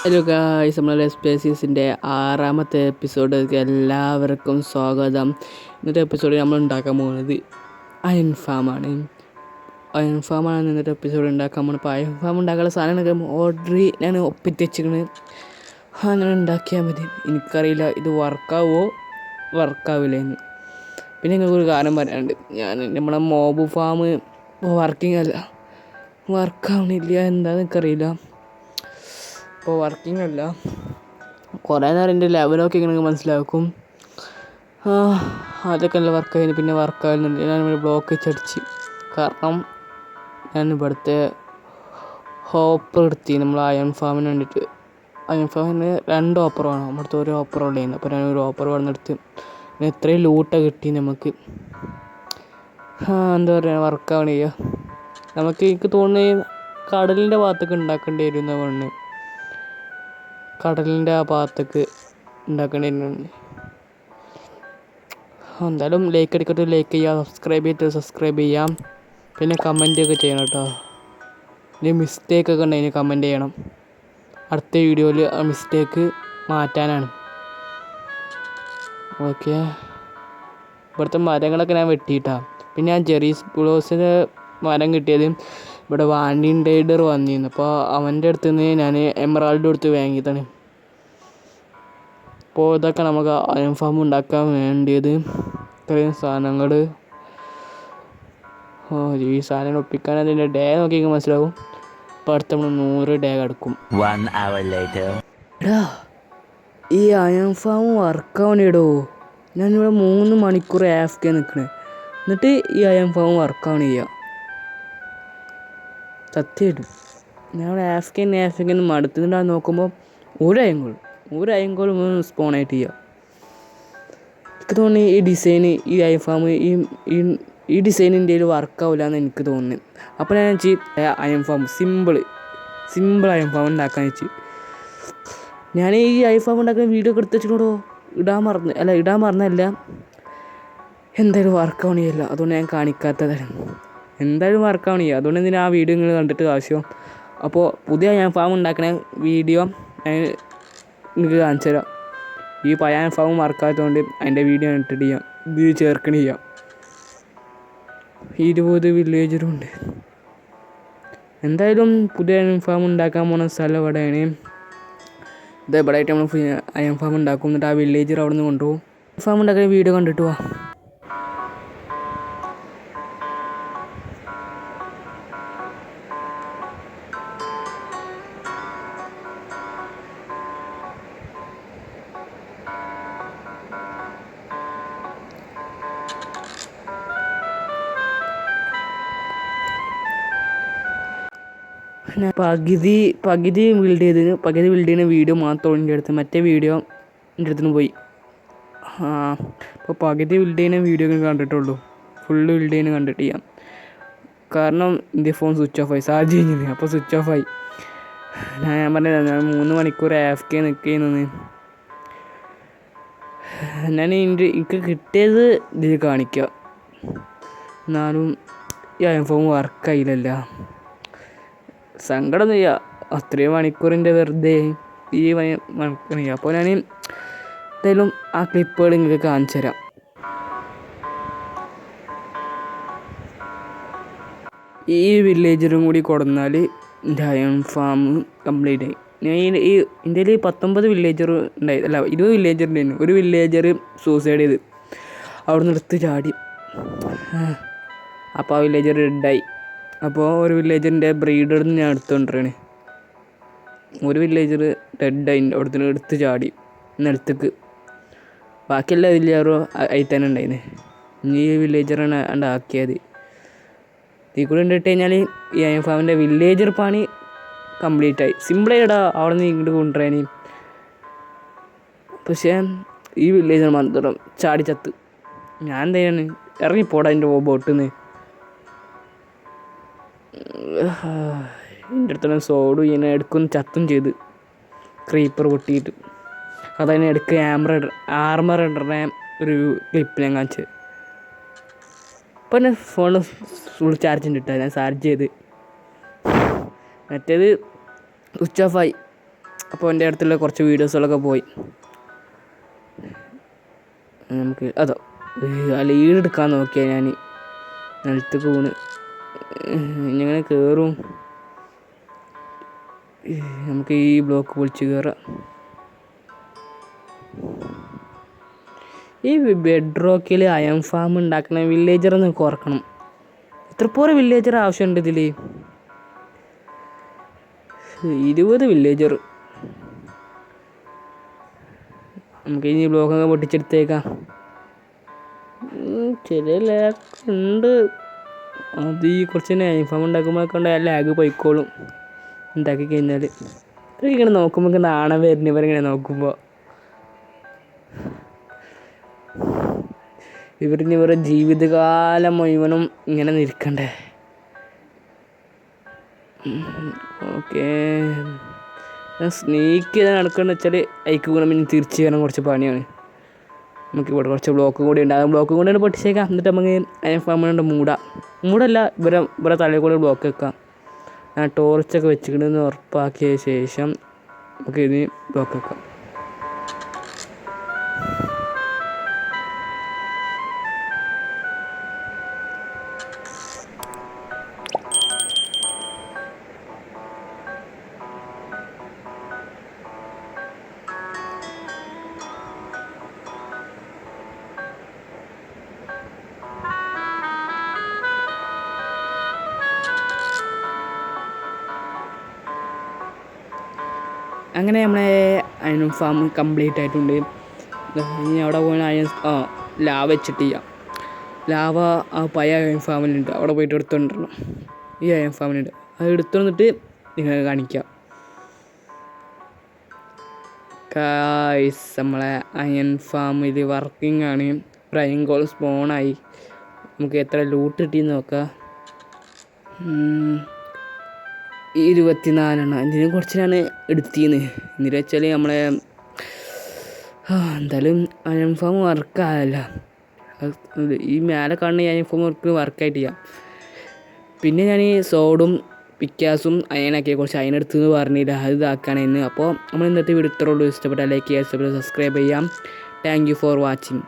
Hello guys, നമ്മളെ സ്പേസീസിൻ്റെ 6ാമത്തെ എപ്പിസോഡിലേക്ക് എല്ലാവർക്കും സ്വാഗതം. ഇന്നത്തെ എപ്പിസോഡിൽ നമ്മൾ ഉണ്ടാക്കാൻ പോകുന്നത് അയൺ ഫാമാണ്. ഇന്നത്തെ എപ്പിസോഡ് ഉണ്ടാക്കാൻ പോകുന്നത്. അപ്പോൾ അയൺ ഫാം ഉണ്ടാക്കാനുള്ള സാധനങ്ങളൊക്കെ ഓൾറെഡി ഞാൻ ഒപ്പിട്ട് വെച്ചിരിക്കുന്നത്. അങ്ങനെ ഉണ്ടാക്കിയാൽ മതി. എനിക്കറിയില്ല ഇത് വർക്കാവില്ല എന്ന്. പിന്നെ നിങ്ങൾക്കൊരു കാര്യം പറയാനുണ്ട്. നമ്മളെ മോബ് ഫാം വർക്കാവണില്ല, എന്താണെന്ന് എനിക്കറിയില്ല. ഇപ്പോൾ വർക്കിംഗ് അല്ല. കുറേ നേരം എൻ്റെ ലെവലൊക്കെ ഇങ്ങനെ മനസ്സിലാക്കും. അതൊക്കെ നല്ല വർക്കായിരുന്നു. പിന്നെ വർക്കാകുന്നുണ്ട്. ഞാനിവിടെ ബ്ലോക്ക് വെച്ചടിച്ച്. കാരണം ഞാൻ ഇവിടുത്തെ ഹോപ്പർ എടുത്തി നമ്മൾ അയൺ ഫാമിന് വേണ്ടിയിട്ട്. അയൺ ഫാമിന് 2 ഓപ്പർ വേണം. നമ്മുടെ ഒരു ഓപ്പർ ഉണ്ടായിരുന്നു. അപ്പോൾ ഞാനൊരു ഓപ്പർ വന്നെടുത്ത്. പിന്നെ ഇത്രയും ലൂട്ടാണ് കിട്ടി നമുക്ക്. എന്താ പറയുക, വർക്കാവണില്ല നമുക്ക്. എനിക്ക് തോന്നുന്നത് കടലിൻ്റെ ഭാഗത്തൊക്കെ ഉണ്ടാക്കേണ്ടി വരും എന്നാണ് പറഞ്ഞത്. കടലിൻ്റെ ആ ഭാഗത്തേക്ക് ഉണ്ടാക്കേണ്ടി വരുന്നുണ്ട്. എന്തായാലും ലൈക്ക് അടിക്കട്ടെ, ലൈക്ക് ചെയ്യാം. സബ്സ്ക്രൈബ് ചെയ്യാം. പിന്നെ കമൻറ്റൊക്കെ ചെയ്യണം കേട്ടോ. ഇനി മിസ്റ്റേക്കൊക്കെ ഉണ്ടെങ്കിൽ കമൻറ്റ് ചെയ്യണം. അടുത്ത വീഡിയോയിൽ ആ മിസ്റ്റേക്ക് മാറ്റാനാണ്. ഓക്കെ. ഇവിടുത്തെ മരങ്ങളൊക്കെ ഞാൻ വെട്ടിയിട്ടാണ്. പിന്നെ ഞാൻ ജെറീസ് ബ്ലോസിൻ്റെ മരം കിട്ടിയത് ഇവിടെ വാൻഡിൻ ഡൈഡർ വന്നിരുന്നു. അപ്പോൾ അവൻ്റെ അടുത്ത് നിന്ന് ഞാൻ എമറാൾഡ് കൊടുത്ത് വാങ്ങിയതാണ്. അപ്പോൾ ഇതൊക്കെ നമുക്ക് അയൺ ഫാം ഉണ്ടാക്കാൻ വേണ്ടിയത്. ഇത്രയും സാധനങ്ങൾ. ഈ സാധനങ്ങൾ ഒപ്പിക്കാൻ അതിൻ്റെ ഡേ നോക്കി മനസ്സിലാവും. ഇപ്പോൾ അടുത്ത് നമ്മൾ 100 ഡേ കിടക്കും. എടാ, ഈ അയൺ ഫാം വർക്കാവണിടോ. ഞാനിവിടെ 3 മണിക്കൂർ AFK നിൽക്കണേ. എന്നിട്ട് ഈ അയൺ ഫാം വർക്കാവണ ചെയ്യുക. സത്യമായിട്ടും ഞാനിവിടെ AFK മടുത്തുന്നുണ്ടാകും. നോക്കുമ്പോൾ ഒരു അയങ്കോൾ സ്പോണായിട്ട് ചെയ്യുക. എനിക്ക് തോന്നുന്നു ഈ ഡിസൈന്, ഈ അയൺ ഫാം, ഈ ഡിസൈൻ ഇന്ത്യയിൽ വർക്കാവില്ല എന്ന് എനിക്ക് തോന്നുന്നു. അപ്പോൾ ഞാൻ iron farm simple iron farm ഉണ്ടാക്കാൻ വെച്ച്. ഞാൻ ഈ അയൺ ഫാം ഉണ്ടാക്കാൻ വീഡിയോ ഒക്കെ എടുത്ത് വെച്ചിട്ടുണ്ടോ. ഇടാൻ മറന്നല്ല, എന്തായാലും വർക്കാവണില്ല. അതുകൊണ്ട് ഞാൻ കാണിക്കാത്തതാണ്. എന്തായാലും വർക്കാവണില്ല. അതുകൊണ്ട് എന്തിനാ ആ വീഡിയോ നിങ്ങൾ കണ്ടിട്ട് ആവശ്യം. അപ്പോൾ പുതിയ അയൺ ഫാം ഉണ്ടാക്കുന്ന വീഡിയോ ഞാൻ നിങ്ങൾക്ക് കാണിച്ചു തരാം. ഈ പഴയ അയൺ ഫാം വർക്കാത്തതുകൊണ്ട് അതിൻ്റെ വീഡിയോ ഇട്ടിട്ട് ചെയ്യാം. ഇത് ചേർക്കണ ചെയ്യാം. 20 വില്ലേജറുണ്ട്. എന്തായാലും പുതിയ അയൺ ഫാം ഉണ്ടാക്കാൻ പോകുന്ന സ്ഥലം എവിടെയാണ്. ഇത് എവിടെ ആയിട്ട് നമ്മൾ അയൺ ഫാം ഉണ്ടാക്കും. എന്നിട്ട് ആ വില്ലേജർ അവിടെ നിന്ന് കൊണ്ടുപോകും. ഫാം ഉണ്ടാക്കുന്ന വീഡിയോ കണ്ടിട്ട് പോവാം. ഞാൻ പകുതി ബിൽഡ് ചെയ്യുന്ന വീഡിയോ മാത്രം എൻ്റെ അടുത്ത്. മറ്റേ വീഡിയോ എൻ്റെ അടുത്ത് പോയി. അപ്പോൾ പകുതി ബിൽഡ് ചെയ്യുന്ന വീഡിയോ കണ്ടിട്ടുള്ളൂ. ഫുള്ള് ബിൽഡ് ചെയ്യുന്ന കണ്ടിട്ട് ചെയ്യാം. കാരണം എൻ്റെ ഫോൺ സ്വിച്ച് ഓഫ് ആയി. ചാർജ് കഴിഞ്ഞില്ല. അപ്പോൾ സ്വിച്ച് ഓഫ് ആയി. ഞാൻ പറഞ്ഞില്ല, ഞാൻ 3 മണിക്കൂർ AFK നിൽക്കുന്നത്. എനിക്ക് കിട്ടിയത് ഇതിൽ കാണിക്കുക. എന്നാലും ഈ അയൺ ഫോം വർക്കായില്ല. സങ്കടം ചെയ്യുക. അത്രയും മണിക്കൂറിൻ്റെ വെറുതെ ഈ മണിക്കൂർ. അപ്പോൾ ഞാൻ എന്തായാലും ആ ക്ലിപ്പുകൾ നിങ്ങൾക്ക് കാണിച്ചു തരാം. ഈ വില്ലേജറും കൂടി കൊടുന്നാൽ എൻ്റെ അയൺ ഫാം കംപ്ലീറ്റ് ആയി. ഞാൻ ഇന്ത്യയിൽ 19 വില്ലേജർ ഉണ്ടായി. അല്ല, 20 വില്ലേജറിൻ്റെ ഒരു വില്ലേജർ സൂസൈഡ് ചെയ്ത് അവിടെ നിന്ന് എടുത്ത് ചാടി. അപ്പോൾ ആ വില്ലേജർ ഡെഡായി. അപ്പോൾ ഒരു വില്ലേജറിൻ്റെ ബ്രീഡറിൽ നിന്ന് ഞാൻ എടുത്തുകൊണ്ടിരിക്കണേ. ഒരു വില്ലേജർ ഡെഡായി അവിടുത്തെ എടുത്ത് ചാടി നിലത്തേക്ക്. ബാക്കിയെല്ലാ വില്ലേജറും അതിൽ തന്നെ ഉണ്ടായിന്. ഇനി ഈ വില്ലേജറാണ് ആക്കിയത്. ഇതിൽ കൂടെ ഇട്ട് കഴിഞ്ഞാൽ ഈ അയൺ ഫാമിൻ്റെ വില്ലേജർ പണി കംപ്ലീറ്റായി. സിമ്പിളായിടാ അവിടെ നിന്ന് ഇങ്ങോട്ട് കൊണ്ടുവരാൻ. പക്ഷേ ഈ വില്ലേജർ മാത്രം ചാടി ചത്ത്. ഞാൻ എന്താണ് ഇറങ്ങിപ്പോടാ എൻ്റെ ബോട്ടിൽ നിന്ന്. എൻ്റെ അടുത്തുള്ള സോഡും ഇങ്ങനെ എടുക്കും ചത്തും ചെയ്ത് ക്രീപ്പർ പൊട്ടിയിട്ട്. അതതിനെ എടുക്കുക ആർമർ ഇടുന്ന ഒരു ക്ലിപ്പ് ഞാൻ കാണിച്ചത്. ഇപ്പോൾ എൻ്റെ ഫോൺ ഫുൾ ചാർജിൻ്റെ ഇട്ടാൽ ഞാൻ ചാർജ് ചെയ്ത്. മറ്റേത് സ്വിച്ച് ഓഫായി. അപ്പോൾ എൻ്റെ അടുത്തുള്ള കുറച്ച് വീഡിയോസുകളൊക്കെ പോയി. നമുക്ക് അതോ ആ ലീഡ് എടുക്കാൻ നോക്കിയാൽ ഞാൻ നിലത്തേക്ക് വീണ് ഇങ്ങനെ കയറും. നമുക്ക് ഈ ബ്ലോക്ക് പൊളിച്ച് കയറാം. ഈ ബെഡ് റോക്കിൽ അയൺ ഫാം ഉണ്ടാക്കുന്ന വില്ലേജറൊന്ന് കുറക്കണം. എത്രപ്പോരം വില്ലേജർ ആവശ്യമുണ്ട് ഇതിൽ? 20 വില്ലേജർ. നമുക്ക് ഇനി ബ്ലോക്കൊക്കെ പൊട്ടിച്ചെടുത്തേക്കാം. ചെറിയ ലാഗ് ഉണ്ട്. അത് ഈ കുറച്ച് അയൺ ഫാം ഉണ്ടാക്കുമ്പോഴൊക്കെ ഉണ്ട് ലാഗ് പോയിക്കോളും ഉണ്ടാക്കി കഴിഞ്ഞാൽ. ഇങ്ങനെ നോക്കുമ്പോൾ നാണം വരുന്നവരിങ്ങനെ നോക്കുമ്പോൾ ഇവരിന് ഇവരുടെ ജീവിതകാലം മുഴുവനും ഇങ്ങനെ നിൽക്കണ്ടേ. ഓക്കെ, സ്നീക്ക് ചെയ്ത് നടക്കുകയെന്ന് വെച്ചാൽ അയക്ക് കൂടെ പിന്നെ തിരിച്ച് കയറാൻ കുറച്ച് പണിയാണ്. നമുക്ക് ഇവിടെ കുറച്ച് ബ്ലോക്ക് കൂടി ഉണ്ട്. ആ ബ്ലോക്ക് കൂടെ പൊട്ടിച്ചേക്കാം. എന്നിട്ട് നമുക്ക് അയൺ ഫാമിനുണ്ട് മൂടല്ല ഇവിടെ തലയിൽ കൂടെ ബ്ലോക്ക് വെക്കാം. ഞാൻ ടോർച്ചൊക്കെ വെച്ചിട്ടുണ്ടെന്ന് ഉറപ്പാക്കിയ ശേഷം നമുക്ക് ഇനി ബ്ലോക്ക് വെക്കാം. അങ്ങനെ നമ്മളെ അയൺ ഫാം കംപ്ലീറ്റ് ആയിട്ടുണ്ട്. ഇനി അവിടെ പോയി ലാവ വെച്ചിട്ട് ചെയ്യാം. ലാവ ആ പഴയ അയൺ ഫാമിലുണ്ട്, അവിടെ പോയിട്ട് എടുത്തുകൊണ്ടിരണം. ഈ അയൺ ഫാമിലുണ്ട്, അത് എടുത്തു വന്നിട്ട് നിങ്ങൾക്ക് കാണിക്കാം. ഗായ്സ്, നമ്മളെ അയൺ ഫാമിൽ വർക്കിംഗ് ആണ്. ഒരു ഗോൾ സ്പോണായി. നമുക്ക് എത്ര ലൂട്ട് കിട്ടിയെന്ന് നോക്കാം. 24 ഇതിനെ കുറച്ചിനാണ് എടുത്തീന്ന്. എന്നിട്ട് വെച്ചാൽ നമ്മളെ എന്തായാലും അയൺ ഫാം വർക്കാകല്ല. ഈ മേലെ കാണുന്ന അയൺ ഫാം വർക്കായിട്ട് ചെയ്യാം. പിന്നെ ഞാൻ ഈ സോഡും പിക്കാസും അയണാക്കിയ കുറച്ച് അയണെടുത്തെന്ന് പറഞ്ഞില്ല, അത് ഇതാക്കാനായിരുന്നു. അപ്പോൾ നമ്മൾ ഇന്നത്തെ വീഡിയോ ഇത്രയുള്ളൂ. ഇഷ്ടപ്പെട്ടാൽ ലൈക്ക് ചെയ്യുക, സബ്സ്ക്രൈബ് ചെയ്യാം. Thank you for watching.